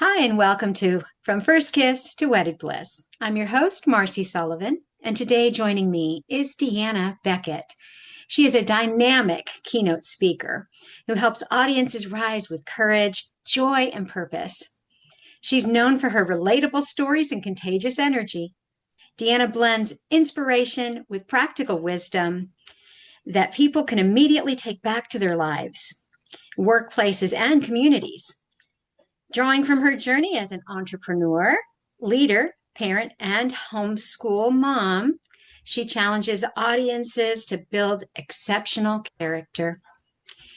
Hi, and welcome to From First Kiss to Wedded Bliss. I'm your host, Marcy Sullivan, and today joining me is Deanna Becket. She is a dynamic keynote speaker who helps audiences rise with courage, joy, and purpose. She's known for her relatable stories and contagious energy. Deanna blends inspiration with practical wisdom that people can immediately take back to their lives, workplaces, and communities. Drawing from her journey as an entrepreneur, leader, parent, and homeschool mom, she challenges audiences to build exceptional character,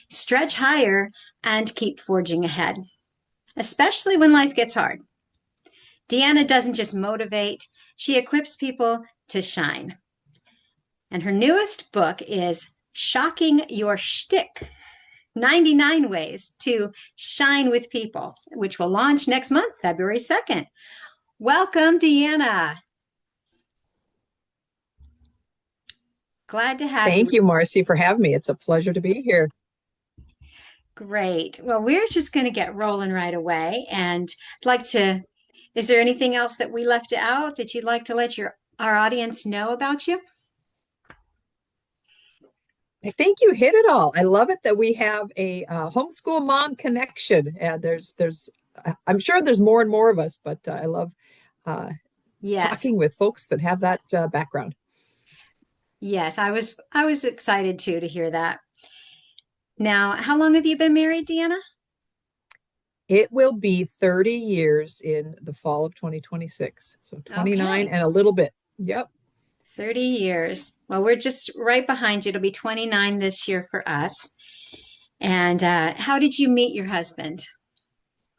stretch higher, and keep forging ahead, especially when life gets hard. Deanna doesn't just motivate, she equips people to shine. And her newest book is Shocking Your Shtick: 99 Ways to Shine with People, which will launch next month, February 2nd. Welcome, Deanna. Glad to have you. Thank you, Marcy, for having me. It's a pleasure to be here. Great. Well, we're just going to get rolling right away. And I'd like to, is there anything else that we left out that you'd like to let our audience know about you? I think you hit it all. I love it that we have a homeschool mom connection, and I'm sure there's more and more of us, but I love uh, Yes. talking with folks that have that background. Yes, I was excited too to hear that. Now, how long have you been married, Deanna? It will be 30 years in the fall of 2026, so 29 Okay. and a little bit. Yep. 30 years. Well, we're just right behind you. It'll be 29 this year for us. And how did you meet your husband?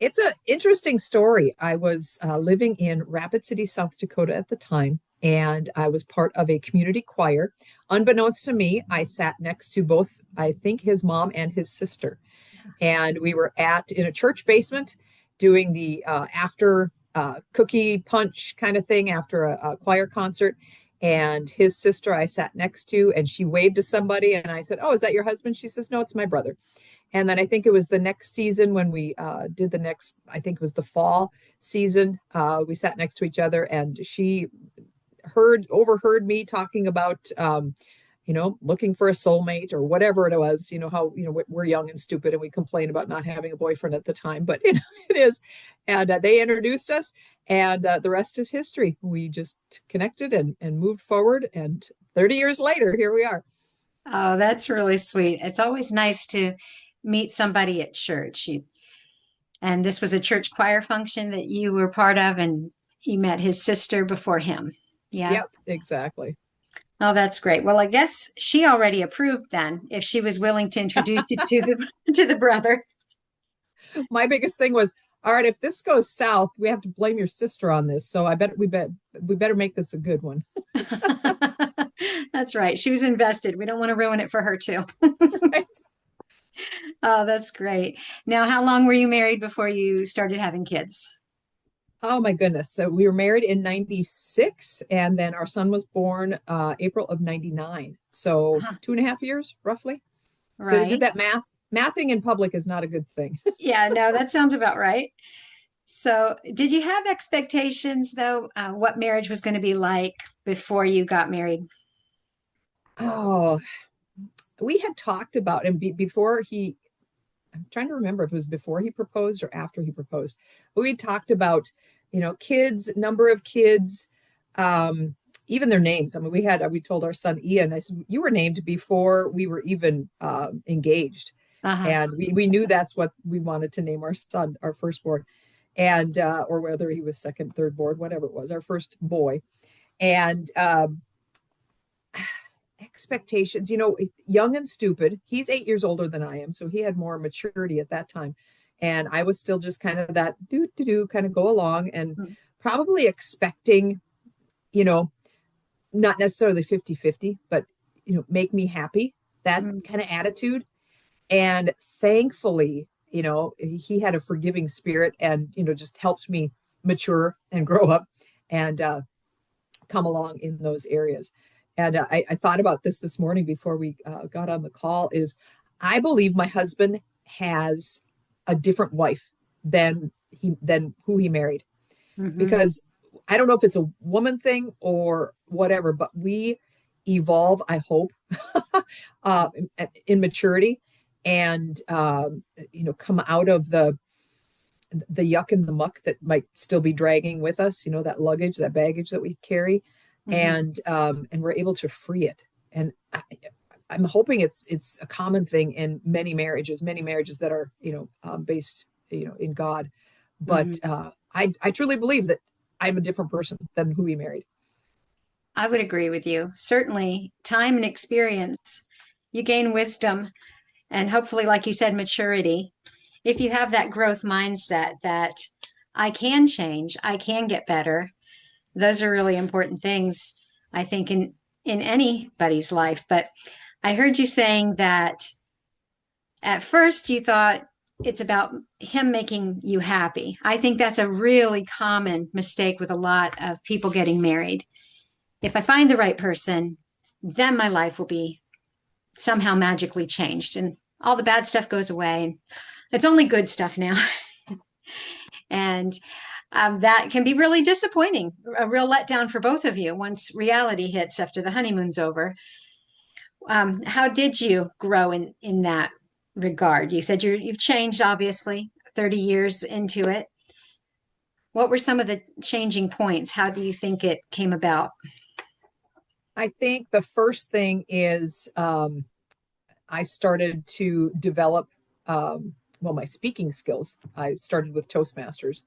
It's an interesting story. I was living in Rapid City, South Dakota at the time, and I was part of a community choir. Unbeknownst to me, I sat next to both, I think, his mom and his sister. And we were in a church basement doing the after cookie punch kind of thing after a choir concert. And his sister I sat next to, and she waved to somebody, and I said, "Oh, is that your husband?" She says, "No, it's my brother." And then I think it was the next season when we did the next, I think it was the fall season. We sat next to each other, and she overheard me talking about, looking for a soulmate or whatever it was. You know how we're young and stupid, and we complain about not having a boyfriend at the time, but it is. And they introduced us, and the rest is history. We just connected and moved forward, and 30 years later, here we are. Oh, that's really sweet. It's always nice to meet somebody at church. And this was a church choir function that you were part of, and you met his sister before him. Yeah. Yep, exactly. Oh, that's great. Well, I guess she already approved then, if she was willing to introduce you to the to the brother. My biggest thing was, all right, if this goes south, we have to blame your sister on this. So we better make this a good one. That's right. She was invested. We don't want to ruin it for her too. Right. Oh, that's great. Now, how long were you married before you started having kids? Oh my goodness. So we were married in 96, and then our son was born April of 99. So Uh-huh. 2.5 years roughly. Did Right. that math. Mathing in public is not a good thing. Yeah, no, that sounds about right. So, did you have expectations, though, what marriage was going to be like before you got married? Oh, we had talked about, and before I'm trying to remember if it was before he proposed or after he proposed. But we talked about, kids, number of kids, um, even their names. I mean, we told our son Ian, I said, you were named before we were even engaged. Uh-huh. And we knew that's what we wanted to name our son, our firstborn, and or whether he was second, third born, whatever it was, our first boy. And expectations, young and stupid. He's 8 years older than I am, so he had more maturity at that time. And I was still just kind of that do kind of go along and Mm. probably expecting, you know, not necessarily 50-50, but, make me happy, that Mm. kind of attitude. And thankfully, he had a forgiving spirit and, just helped me mature and grow up and come along in those areas. And I thought about this morning before we got on the call. Is I believe my husband has a different wife than who he married. Mm-hmm. Because I don't know if it's a woman thing or whatever, but we evolve, I hope, uh, in maturity, and come out of the yuck and the muck that might still be dragging with us, that luggage, that baggage that we carry, Mm-hmm. and we're able to free it. And I'm hoping it's a common thing in many marriages that are based in God. Mm-hmm. But I truly believe that I'm a different person than who he married. I would agree with you. Certainly, time and experience, you gain wisdom and hopefully, like you said, maturity. If you have that growth mindset that I can change, I can get better, those are really important things, I think, in anybody's life. But I heard you saying that at first you thought it's about him making you happy. I think that's a really common mistake with a lot of people getting married. If I find the right person, then my life will be somehow magically changed and all the bad stuff goes away. It's only good stuff now. And that can be really disappointing, a real letdown for both of you once reality hits after the honeymoon's over. How did you grow in that regard? You said you've changed, obviously, 30 years into it. What were some of the changing points? How do you think it came about? I think the first thing is I started to develop, my speaking skills. I started with Toastmasters,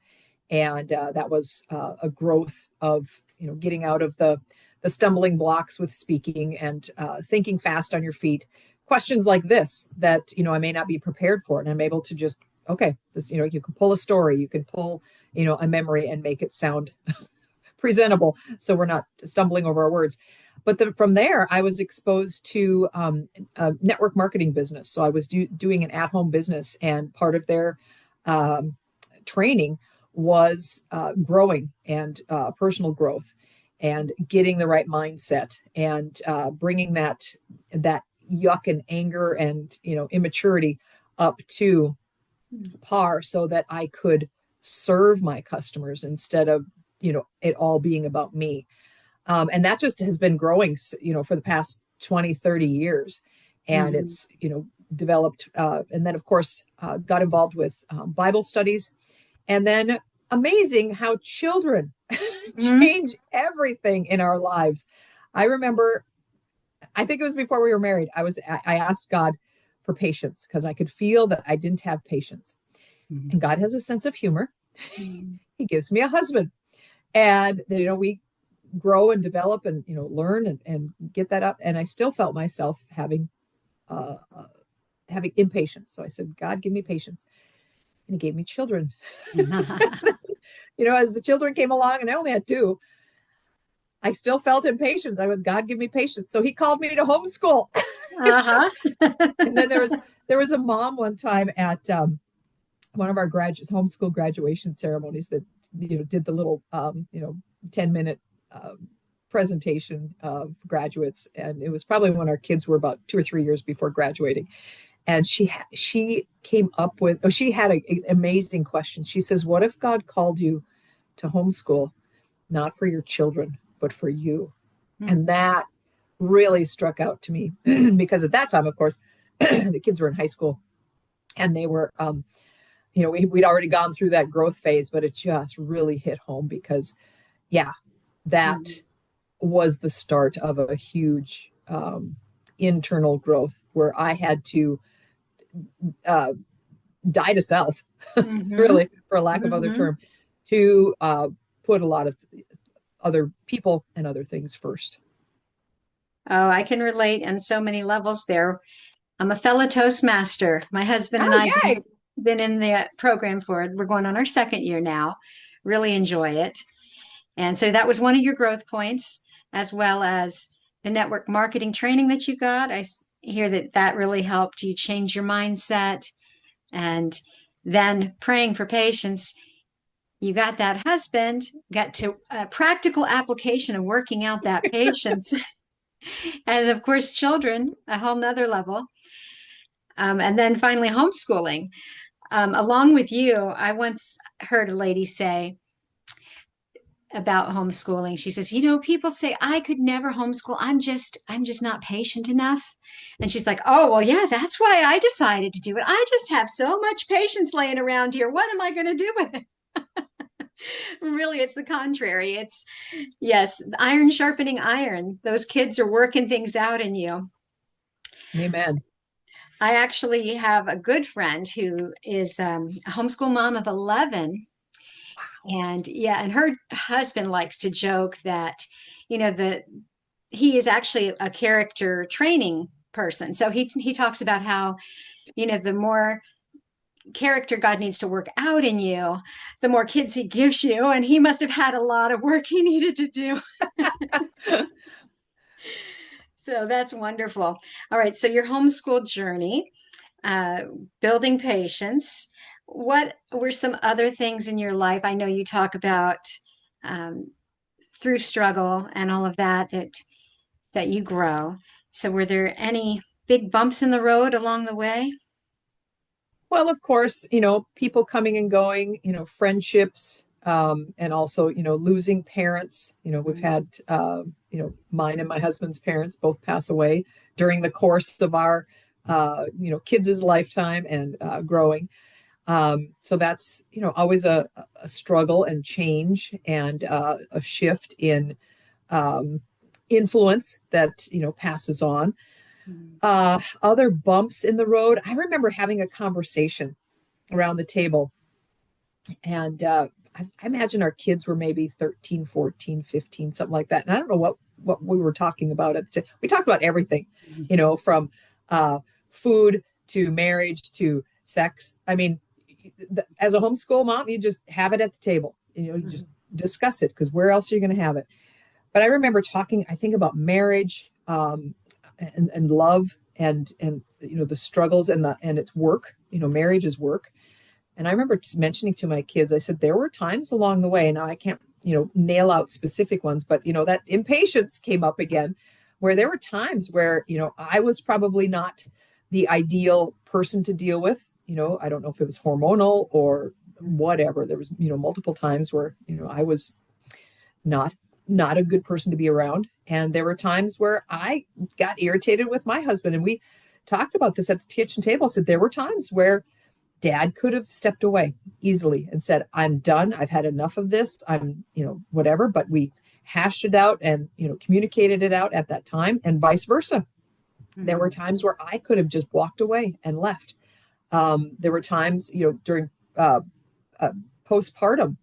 and that was a growth of getting out of the stumbling blocks with speaking, and thinking fast on your feet. Questions like this that I may not be prepared for, and I'm able to just, okay, this, you can pull a story, you can pull a memory and make it sound presentable, so we're not stumbling over our words. But from there, I was exposed to a network marketing business. So I was doing an at-home business, and part of their um, training was growing and personal growth, and getting the right mindset, and bringing that yuck and anger and immaturity up to par, so that I could serve my customers instead of it all being about me. And that just has been growing for the past 20, 30 years. And Mm-hmm. it's developed, and then of course got involved with Bible studies. And then, amazing how children Mm-hmm. change everything in our lives. I remember, I think it was before we were married, I asked God for patience, because I could feel that I didn't have patience. And God has a sense of humor. Mm-hmm. He gives me a husband, and we grow and develop and learn and get that up. And I still felt myself uh, uh, having impatience. So I said, God, give me patience. And he gave me children. As the children came along, and I only had two, I still felt impatience. I went, God, give me patience. So he called me to homeschool. Uh-huh. And then there was a mom one time at one of our homeschool graduation ceremonies that did the little 10-minute presentation of graduates, and it was probably when our kids were about 2 or 3 years before graduating. And she came up with, she had an amazing question. She says, what if God called you to homeschool, not for your children, but for you? And that really struck out to me because at that time, of course, the kids were in high school, and they were we'd already gone through that growth phase, but it just really hit home because, yeah, that Mm-hmm. was the start of a huge internal growth where I had to uh, die to self, Mm-hmm. really, for a lack of other Mm-hmm. term, to put a lot of other people and other things first. Oh, I can relate on so many levels there. I'm a fellow Toastmaster. My husband and Oh, I have yay! been in the program we're going on our second year now. Really enjoy it. And so that was one of your growth points, as well as the network marketing training that you got. Hear that that really helped you change your mindset. And then praying for patience. You got that husband, got to a practical application of working out that patience. And of course, children, a whole nother level. And then finally, homeschooling. Along with you, I once heard a lady say about homeschooling. She says, people say I could never homeschool. I'm just not patient enough. And she's like, oh, well, yeah, that's why I decided to do it. I just have so much patience laying around here. What am I going to do with it? Really, it's the contrary. It's, yes, iron sharpening iron. Those kids are working things out in you. Amen. I actually have a good friend who is a homeschool mom of 11. And yeah, and her husband likes to joke that, the he is actually a character training person. So he talks about how, the more character God needs to work out in you, the more kids he gives you. And he must have had a lot of work he needed to do. So that's wonderful. All right. So your homeschool journey, uh, building patience. What were some other things in your life? I know you talk about um, through struggle and all of that you grow. So were there any big bumps in the road along the way? Well, of course, people coming and going, friendships, and also, losing parents. We've Mm-hmm. had, mine and my husband's parents both pass away during the course of our, kids' lifetime and growing. So that's, always a struggle and change and a shift in um, influence that, passes on. Other bumps in the road. I remember having a conversation around the table, and I imagine our kids were maybe 13, 14, 15, something like that. And I don't know what we were talking about we talked about everything, from food to marriage to sex. I mean, as a homeschool mom, you just have it at the table. You just discuss it, because where else are you going to have it? But I remember talking, I think, about marriage, and love, and the struggles and its work. Marriage is work. And I remember mentioning to my kids, I said, there were times along the way. Now I can't, nail out specific ones, but that impatience came up again, where there were times where, I was probably not the ideal person to deal with. I don't know if it was hormonal or whatever. There was, multiple times where, I was not not a good person to be around. And there were times where I got irritated with my husband. And we talked about this at the kitchen table. I said there were times where dad could have stepped away easily and said, I'm done. I've had enough of this. I'm, whatever. But we hashed it out and, communicated it out at that time, and vice versa. There were times where I could have just walked away and left. There were times, during uh, postpartum.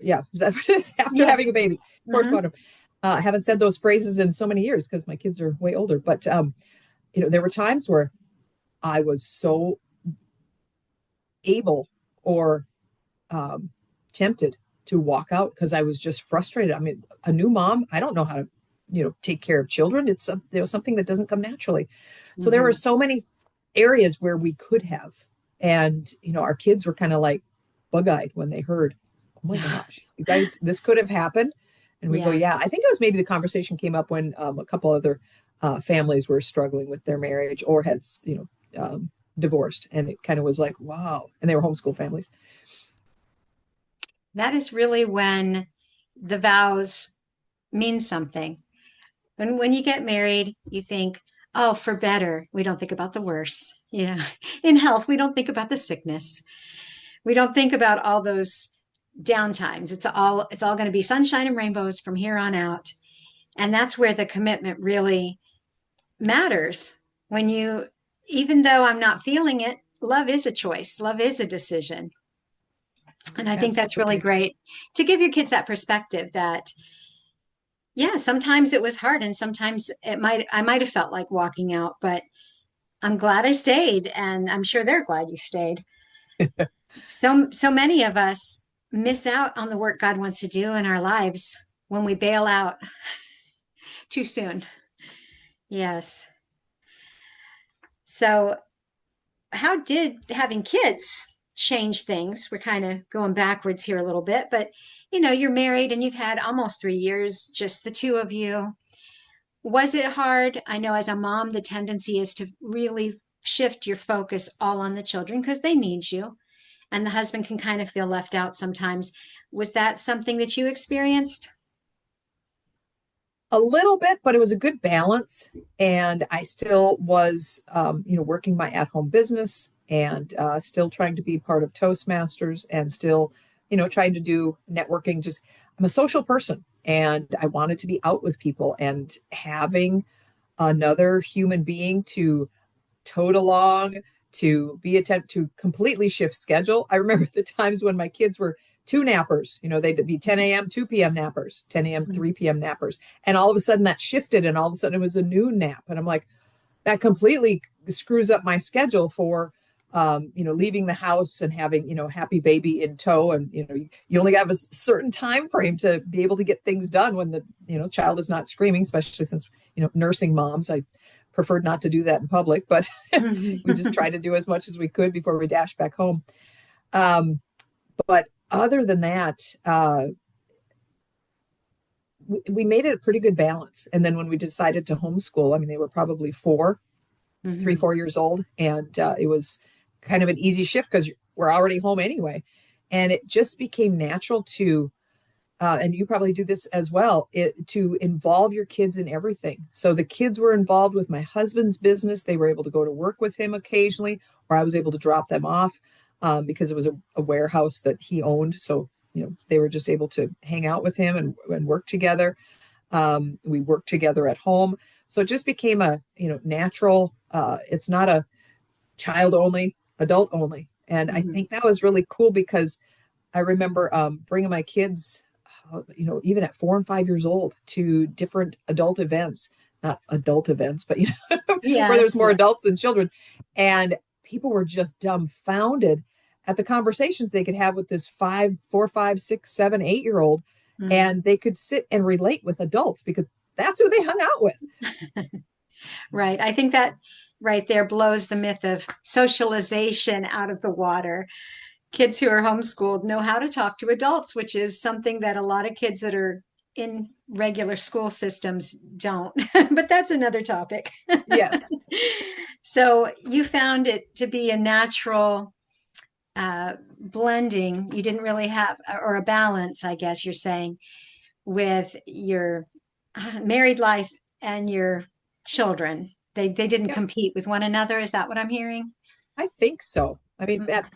Yeah, is that what it is? After Yes. having a baby, Hmm. postpartum. I haven't said those phrases in so many years because my kids are way older. But there were times where I was so able or um, tempted to walk out because I was just frustrated. I mean, a new mom, I don't know how to, take care of children. It's something that doesn't come naturally. So there were Hmm. so many areas where we could have, and our kids were kind of like bug-eyed when they heard, "Oh my gosh, you guys, this could have happened." And we go, Yeah. "Yeah." I think it was maybe the conversation came up when a couple other families were struggling with their marriage or had, divorced, and it kind of was like, "Wow," and they were homeschool families. That is really when the vows mean something. When you get married, you think, oh, for better. We don't think about the worse. In health, we don't think about the sickness. We don't think about all those downtimes. It's all going to be sunshine and rainbows from here on out. And that's where the commitment really matters. When you, even though I'm not feeling it, love is a choice. Love is a decision. And I think that's really Absolutely. great to give your kids that perspective that, yeah, sometimes it was hard and sometimes I might have felt like walking out, but I'm glad I stayed and I'm sure they're glad you stayed. So many of us miss out on the work God wants to do in our lives when we bail out too soon. Yes. So how did having kids change things? We're kind of going backwards here a little bit, but you're married and you've had almost 3 years, just the two of you. Was it hard? I know as a mom, the tendency is to really shift your focus all on the children because they need you, and the husband can kind of feel left out sometimes. Was that something that you experienced? A little bit, but it was a good balance. And I still was, working my at-home business and still trying to be part of Toastmasters and still, trying to do networking. Just, I'm a social person and I wanted to be out with people and having another human being to tote along, to be attempt to completely shift schedule. I remember the times when my kids were two nappers, they'd be 10 a.m., 2 p.m. nappers, 10 a.m., 3 p.m. nappers. And all of a sudden that shifted and all of a sudden it was a noon nap. And I'm like, that completely screws up my schedule for, leaving the house and having, happy baby in tow. And, you only have a certain time frame to be able to get things done when the, child is not screaming, especially since, nursing moms, I preferred not to do that in public, but we just tried to do as much as we could before we dashed back home. But other than that, we made it a pretty good balance. And then when we decided to homeschool, I mean, they were probably 4 years old. And it was kind of an easy shift because we're already home anyway. And it just became natural to, and you probably do this as well, to involve your kids in everything. So the kids were involved with my husband's business. They were able to go to work with him occasionally, or I was able to drop them off because it was a warehouse that he owned. So, they were just able to hang out with him and work together. We worked together at home. So it just became a, natural, it's not a child only, adult only. And I think that was really cool because I remember bringing my kids, even at 4 and 5 years old to different adult events, not adult events, but, where there's more adults than children. And people were just dumbfounded at the conversations they could have with this 4, 5, 6, 7, 8-year-old. And they could sit and relate with adults because that's who they hung out with. Right. I think that right there blows the myth of socialization out of the water. Kids who are homeschooled know how to talk to adults, which is something that a lot of kids that are in regular school systems don't. But that's another topic. Yes. So you found it to be a natural blending. You didn't really have, or a balance, I guess you're saying, with your married life and your children. They didn't Yeah, compete with one another. Is that what I'm hearing? I think so. I mean, Mhm. at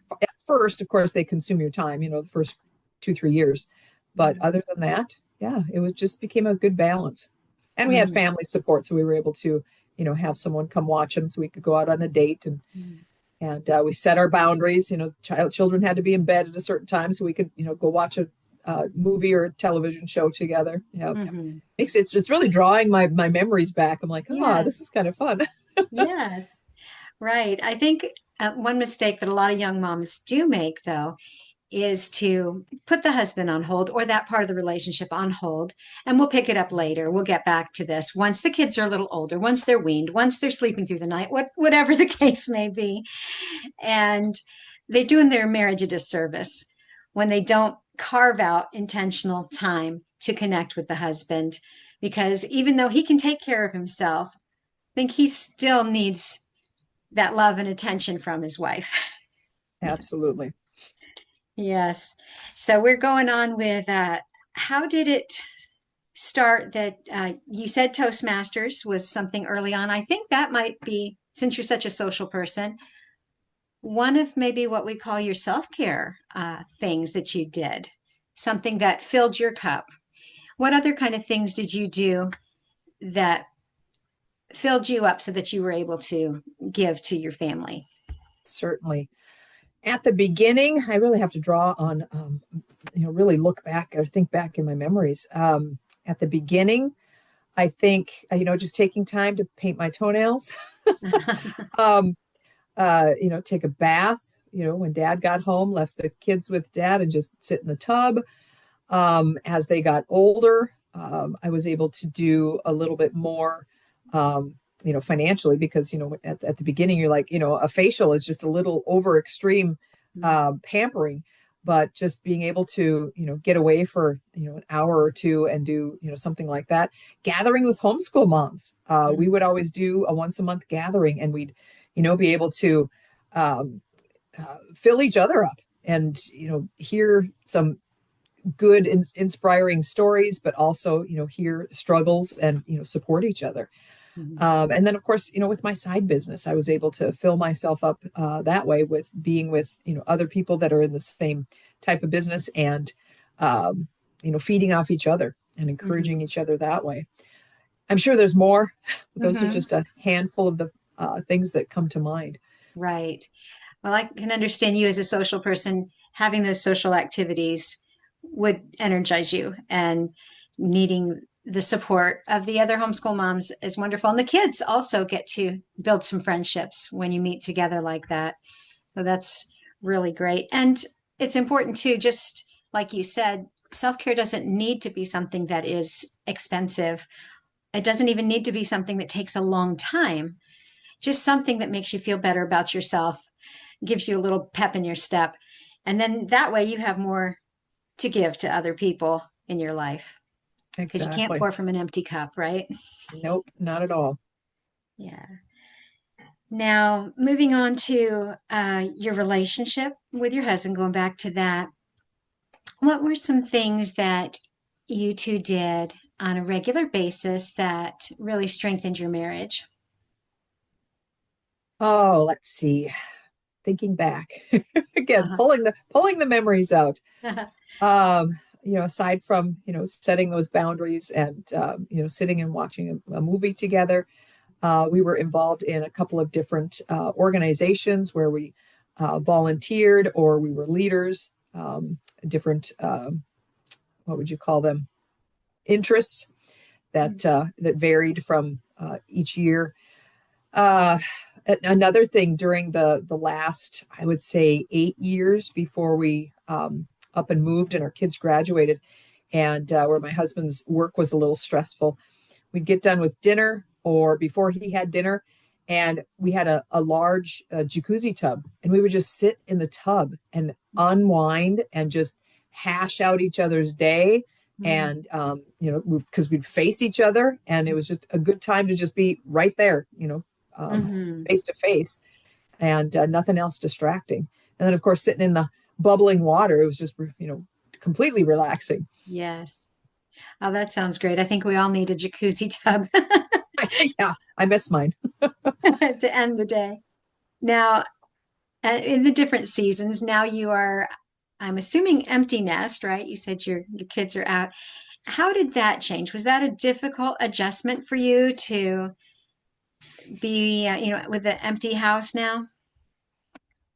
first, of course, they consume your time, the first 2, 3 years. But other than that, yeah, it was just became a good balance. And we had Mhm. family support. So we were able to, have someone come watch them so we could go out on a date and we set our boundaries. Children had to be in bed at a certain time so we could, go watch a movie or a television show together. Mhm. It's really drawing my memories back. I'm like, oh, this Yes. is kind of fun. Yes. Right. I think one mistake that a lot of young moms do make, though, is to put the husband on hold or that part of the relationship on hold. And we'll pick it up later. We'll get back to this once the kids are a little older, once they're weaned, once they're sleeping through the night, whatever the case may be. And they're doing their marriage a disservice when they don't carve out intentional time to connect with the husband. Because even though he can take care of himself, I think he still needs that love and attention from his wife. Absolutely. Yes. So we're going on with how did it start that you said Toastmasters was something early on? I think that might be, since you're such a social person, one of maybe what we call your self-care things that you did, something that filled your cup. What other kind of things did you do that filled you up so that you were able to give to your family? Certainly. At the beginning, I really have to draw on, really look back or think back in my memories. At the beginning, I think, just taking time to paint my toenails, um, take a bath, when dad got home, left the kids with dad and just sit in the tub. As they got older, I was able to do a little bit more, financially because, at the beginning, you're like, a facial is just a little over extreme pampering, but just being able to, get away for, an hour or two and do, something like that. Gathering with homeschool moms. We would always do a once a month gathering and we'd, be able to um, fill each other up and, hear some good, inspiring stories, but also, hear struggles and, support each other. Mhm. And then, of course, with my side business, I was able to fill myself up that way with being with, other people that are in the same type of business and, um, feeding off each other and encouraging Mhm. each other that way. I'm sure there's more. Those are Mhm. just a handful of the things that come to mind. Right. Well, I can understand you as a social person, having those social activities would energize you, and needing the support of the other homeschool moms is wonderful. And the kids also get to build some friendships when you meet together like that. So that's really great. And it's important too, just like you said, self-care doesn't need to be something that is expensive. It doesn't even need to be something that takes a long time. Just something that makes you feel better about yourself, gives you a little pep in your step. And then that way you have more to give to other people in your life, because you can't Exactly. pour from an empty cup, right? Nope, not at all. Yeah. Now, moving on to your relationship with your husband, going back to that, what were some things that you two did on a regular basis that really strengthened your marriage? Oh, let's see. Thinking back again, Uh-huh. pulling the memories out. Aside from, setting those boundaries and, sitting and watching a movie together, we were involved in a couple of different organizations where we volunteered or we were leaders, different, what would you call them? Interests that varied from each year. Uh, Another thing during the last, I would say, 8 years before we up and moved and our kids graduated, and where my husband's work was a little stressful, we'd get done with dinner or before he had dinner, and we had a large jacuzzi tub, and we would just sit in the tub and unwind and just hash out each other's day. And because we'd face each other, and it was just a good time to just be right there, Mm-hmm. face to face, and nothing else distracting. And then, of course, sitting in the bubbling water, it was just, completely relaxing. Yes. Oh, that sounds great. I think we all need a jacuzzi tub Yeah, I miss mine. to end the day. Now, in the different seasons, now you are, I'm assuming, empty nest, right? You said your kids are out. How did that change? Was that a difficult adjustment for you to be, with the empty house now?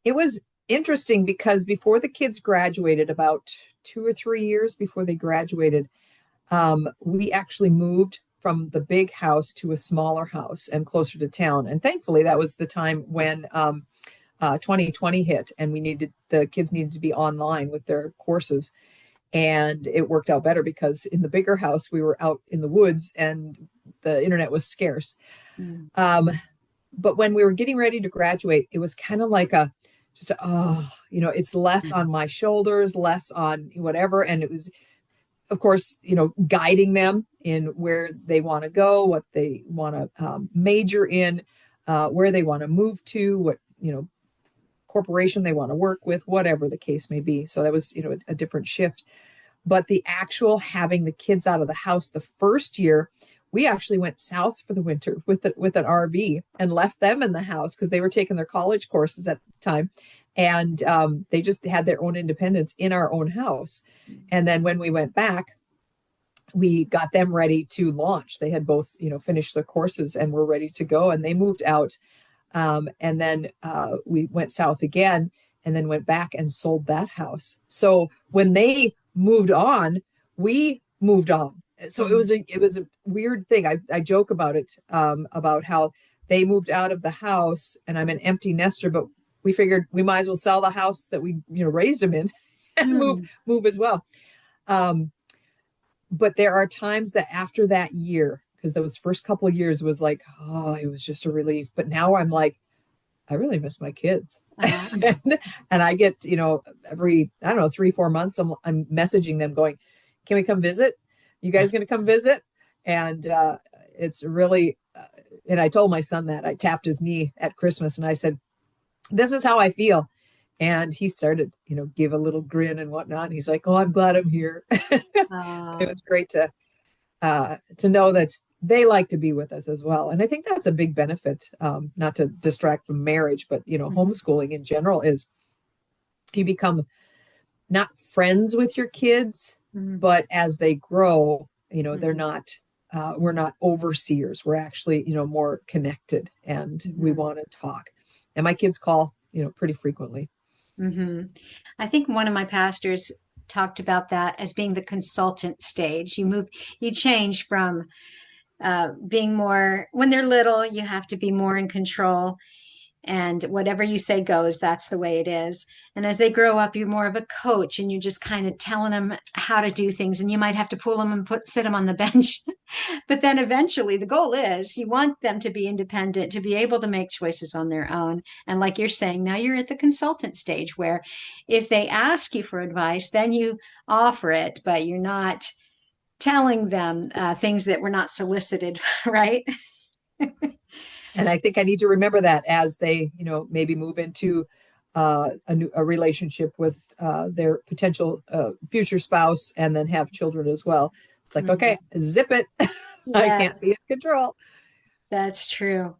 It was interesting because before the kids graduated, about 2 or 3 years before they graduated, we actually moved from the big house to a smaller house and closer to town. And thankfully, that was the time when 2020 hit, and the kids needed to be online with their courses. And it worked out better because in the bigger house, we were out in the woods and the internet was scarce. Mm. Um, but when we were getting ready to graduate, it was kind of like it's less on my shoulders, less on whatever. And it was, of course, guiding them in where they want to go, what they want to major in, where they want to move to, what, corporation they want to work with, whatever the case may be. So that was, a different shift. But the actual having the kids out of the house the first year, we actually went south for the winter with an RV and left them in the house because they were taking their college courses at the time. And they just had their own independence in our own house. And then when we went back, we got them ready to launch. They had both, finished their courses and were ready to go. And they moved out. And then we went south again and then went back and sold that house. So when they moved on, we moved on. So Mm. it was a weird thing. I joke about it, about how they moved out of the house and I'm an empty nester, but we figured we might as well sell the house that we, raised them in and Mm. move as well. Um, but there are times that after that year, because those first couple of years was like, oh, it was just a relief. But now I'm like, I really miss my kids. Uh-huh. And I get, every, I don't know, 3, 4 months, I'm messaging them going, can we come visit? You guys going to come visit? And it's really, and I told my son that I tapped his knee at Christmas and I said, this is how I feel. And he started, give a little grin and whatnot. And he's like, oh, I'm glad I'm here. It Oh, was great to know that they like to be with us as well. And I think that's a big benefit, not to distract from marriage, but, mhm, homeschooling in general is you become not friends with your kids, mhm, but as they grow, they're mhm, not, we're not overseers. We're actually, more connected and we mhm, want to talk. And my kids call, pretty frequently. mhm. I think one of my pastors talked about that as being the consultant stage. You change from being more, when they're little, you have to be more in control. And whatever you say goes, that's the way it is. And as they grow up, you're more of a coach and you're just kind of telling them how to do things. And you might have to pull them and sit them on the bench. But then eventually the goal is you want them to be independent, to be able to make choices on their own. And like you're saying, now you're at the consultant stage where if they ask you for advice, then you offer it, but you're not telling them things that were not solicited, right? And I think I need to remember that as they, maybe move into a relationship with their potential future spouse and then have children as well. It's like, Mhm. okay, zip it. I can't be Yes, in control. that's true.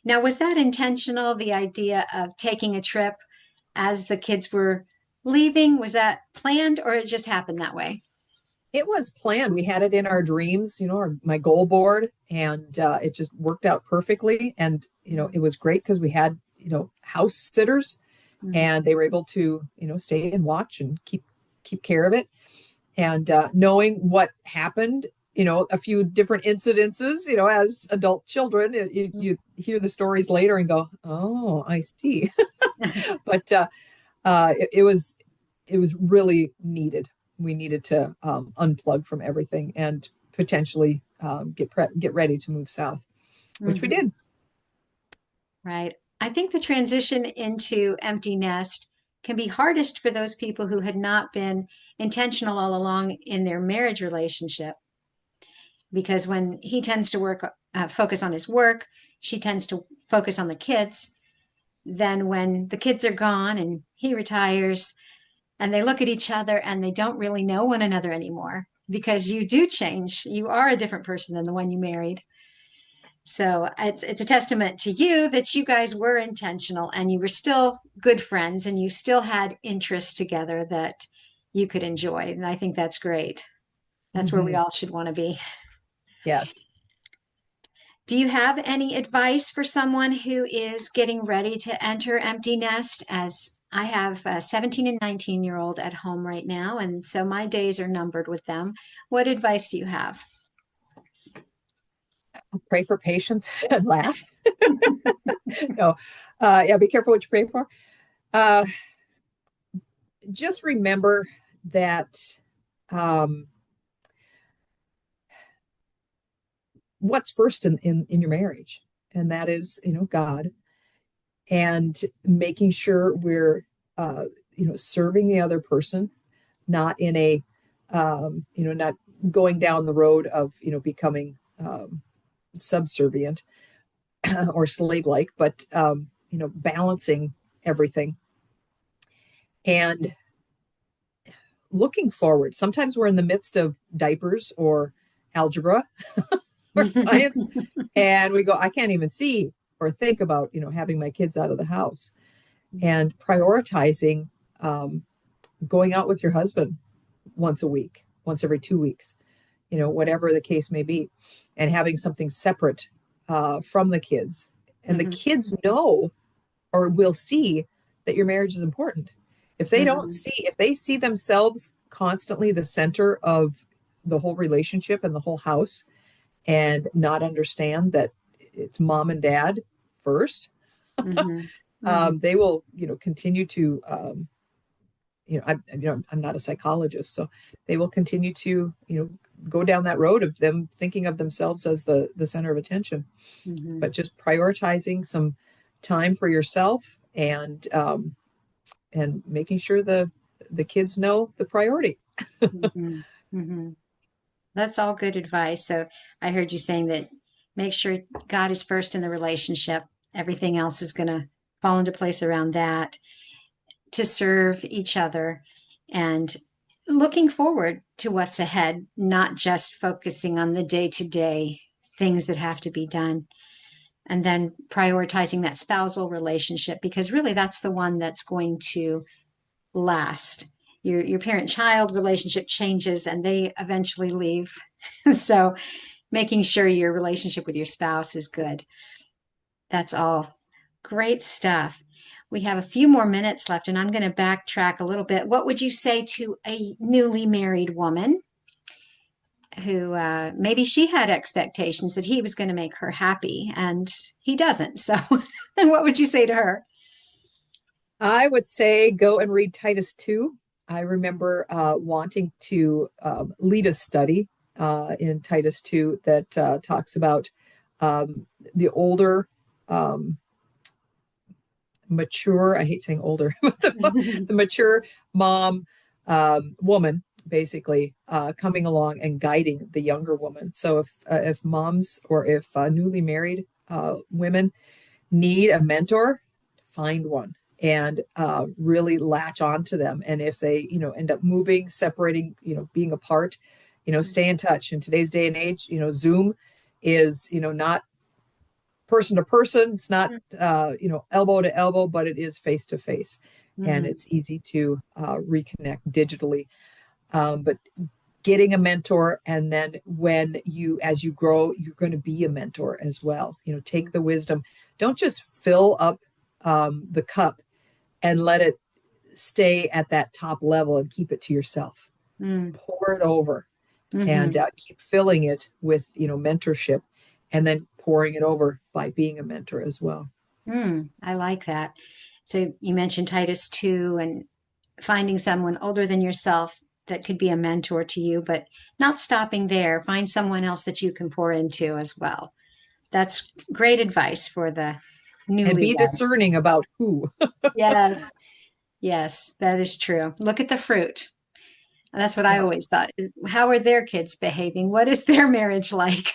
Now, was that intentional, the idea of taking a trip as the kids were leaving? Was that planned or it just happened that way? It was planned. We had it in our dreams, my goal board, and it just worked out perfectly. And it was great because we had house sitters, Mhm. and they were able to stay and watch and keep care of it. And knowing what happened, a few different incidences, as adult children, you hear the stories later and go, oh, I see. But it was really needed. We needed to unplug from everything and potentially get ready to move south, which we Mhm. did. Right. I think the transition into empty nest can be hardest for those people who had not been intentional all along in their marriage relationship. Because when he tends to focus on his work, she tends to focus on the kids. Then when the kids are gone and he retires, and they look at each other and they don't really know one another anymore because you do change. You are a different person than the one you married. So it's a testament to you that you guys were intentional and you were still good friends and you still had interests together that you could enjoy. And I think that's great. That's where we Mm-hmm. all should want to be. Yes. Do you have any advice for someone who is getting ready to enter empty nest? As I have a 17 and 19-year-old at home right now, and so my days are numbered with them. What advice do you have? Pray for patience and laugh. No, yeah, be careful what you pray for. Uh, just remember that um, what's first in your marriage, and that is, God, and making sure we're, uh, serving the other person, not in a, not going down the road of, becoming subservient or slave like, but, balancing everything and looking forward. Sometimes we're in the midst of diapers or algebra or science, and we go, I can't even see or think about, having my kids out of the house and prioritizing going out with your husband once a week, once every 2 weeks, whatever the case may be, and having something separate from the kids. And the Mhm, kids know or will see that your marriage is important. mhm, If they see themselves constantly the center of the whole relationship and the whole house and not understand that it's mom and dad first, mhm, mhm, they will, continue to, I'm not a psychologist, so they will continue to, go down that road of them thinking of themselves as the center of attention. mhm, But just prioritizing some time for yourself and making sure the kids know the priority. mhm, mhm. That's all good advice. So I heard you saying that Make sure God is first in the relationship. Everything else is going to fall into place around that, to serve each other and looking forward to what's ahead, not just focusing on the day to day things that have to be done. And then prioritizing that spousal relationship, because really that's the one that's going to last. Your parent child relationship changes and they eventually leave. So making sure your relationship with your spouse is good. That's all great stuff. We have a few more minutes left, and I'm going to backtrack a little bit. What would you say to a newly married woman who maybe she had expectations that he was going to make her happy and he doesn't? So, what would you say to her? I would say go and read Titus 2. I remember wanting to lead a study in Titus 2 that talks about the older, um, mature, I hate saying older, but the mature mom, woman, basically coming along and guiding the younger woman. So if moms or if newly married women need a mentor, find one and really latch on to them. And if they, end up moving, separating, being apart, stay in touch. In today's day and age, Zoom is, not person to person. It's not, elbow to elbow, but it is face to face. And Mhm. it's easy to reconnect digitally. But getting a mentor, and then as you grow, you're going to be a mentor as well. Take the wisdom. Don't just fill up the cup and let it stay at that top level and keep it to yourself. Mm. Pour it over and Mhm. keep filling it with mentorship, and then pouring it over by being a mentor as well. I like that. So you mentioned Titus 2 and finding someone older than yourself that could be a mentor to you, but not stopping there. Find someone else that you can pour into as well. That's great advice for the And be newlywed. discerning about who. Yes, yes, that is true. Look at the fruit. That's what I Yeah, always thought. How are their kids behaving? What is their marriage like?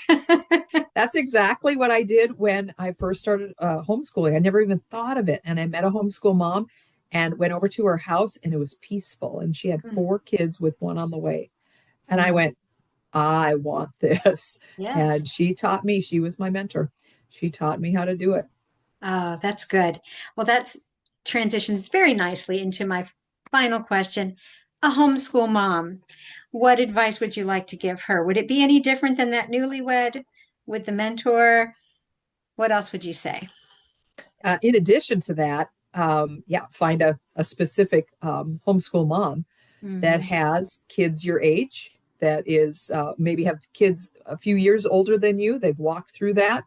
that's exactly what I did when I first started homeschooling. I never even thought of it. And I met a homeschool mom and went over to her house, and it was peaceful. And she had Mm, 4 kids with one on the way. And I mm, went, I want this. yes. And she taught me, she was my mentor. She taught me how to do it. Oh, that's good. Well, that transitions very nicely into my final question. A homeschool mom, what advice would you like to give her? Would it be any different than that newlywed with the mentor? What else would you say? In addition to that, yeah, find a specific homeschool mom that Hmm. has kids your age, that is maybe have kids a few years older than you. They've walked through that.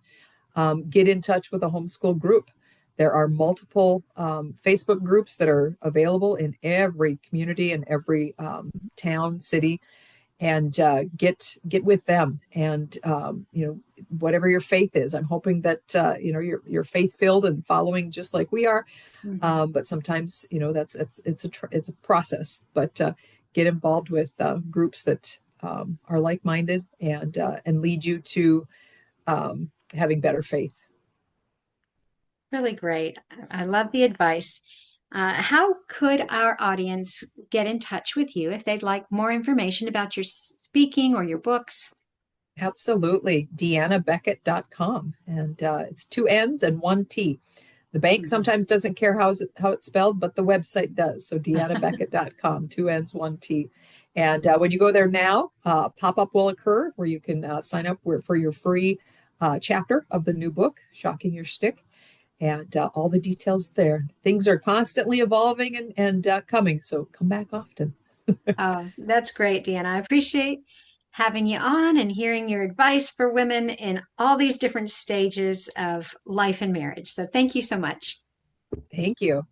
Get in touch with a homeschool group. There are multiple Facebook groups that are available in every community and every town, city, and get with them. And whatever your faith is, I'm hoping that you're faith filled and following just like we are. Hmm. But sometimes that's it's a process. But get involved with groups that are like minded and lead you to having better faith. Really great. I love the advice. How could our audience get in touch with you if they'd like more information about your speaking or your books? Absolutely. DeannaBecket.com. And it's 2 N's and 1 T. The bank Mhm. sometimes doesn't care how it's spelled, but the website does. So DeannaBecket.com, 2 N's, 1 T. And when you go there now, pop up will occur where you can sign up for your free chapter of the new book, Shocking Your Stick. And all the details there. Things are constantly evolving and coming. So come back often. Oh, that's great, Deanna. I appreciate having you on and hearing your advice for women in all these different stages of life and marriage. So thank you so much. Thank you.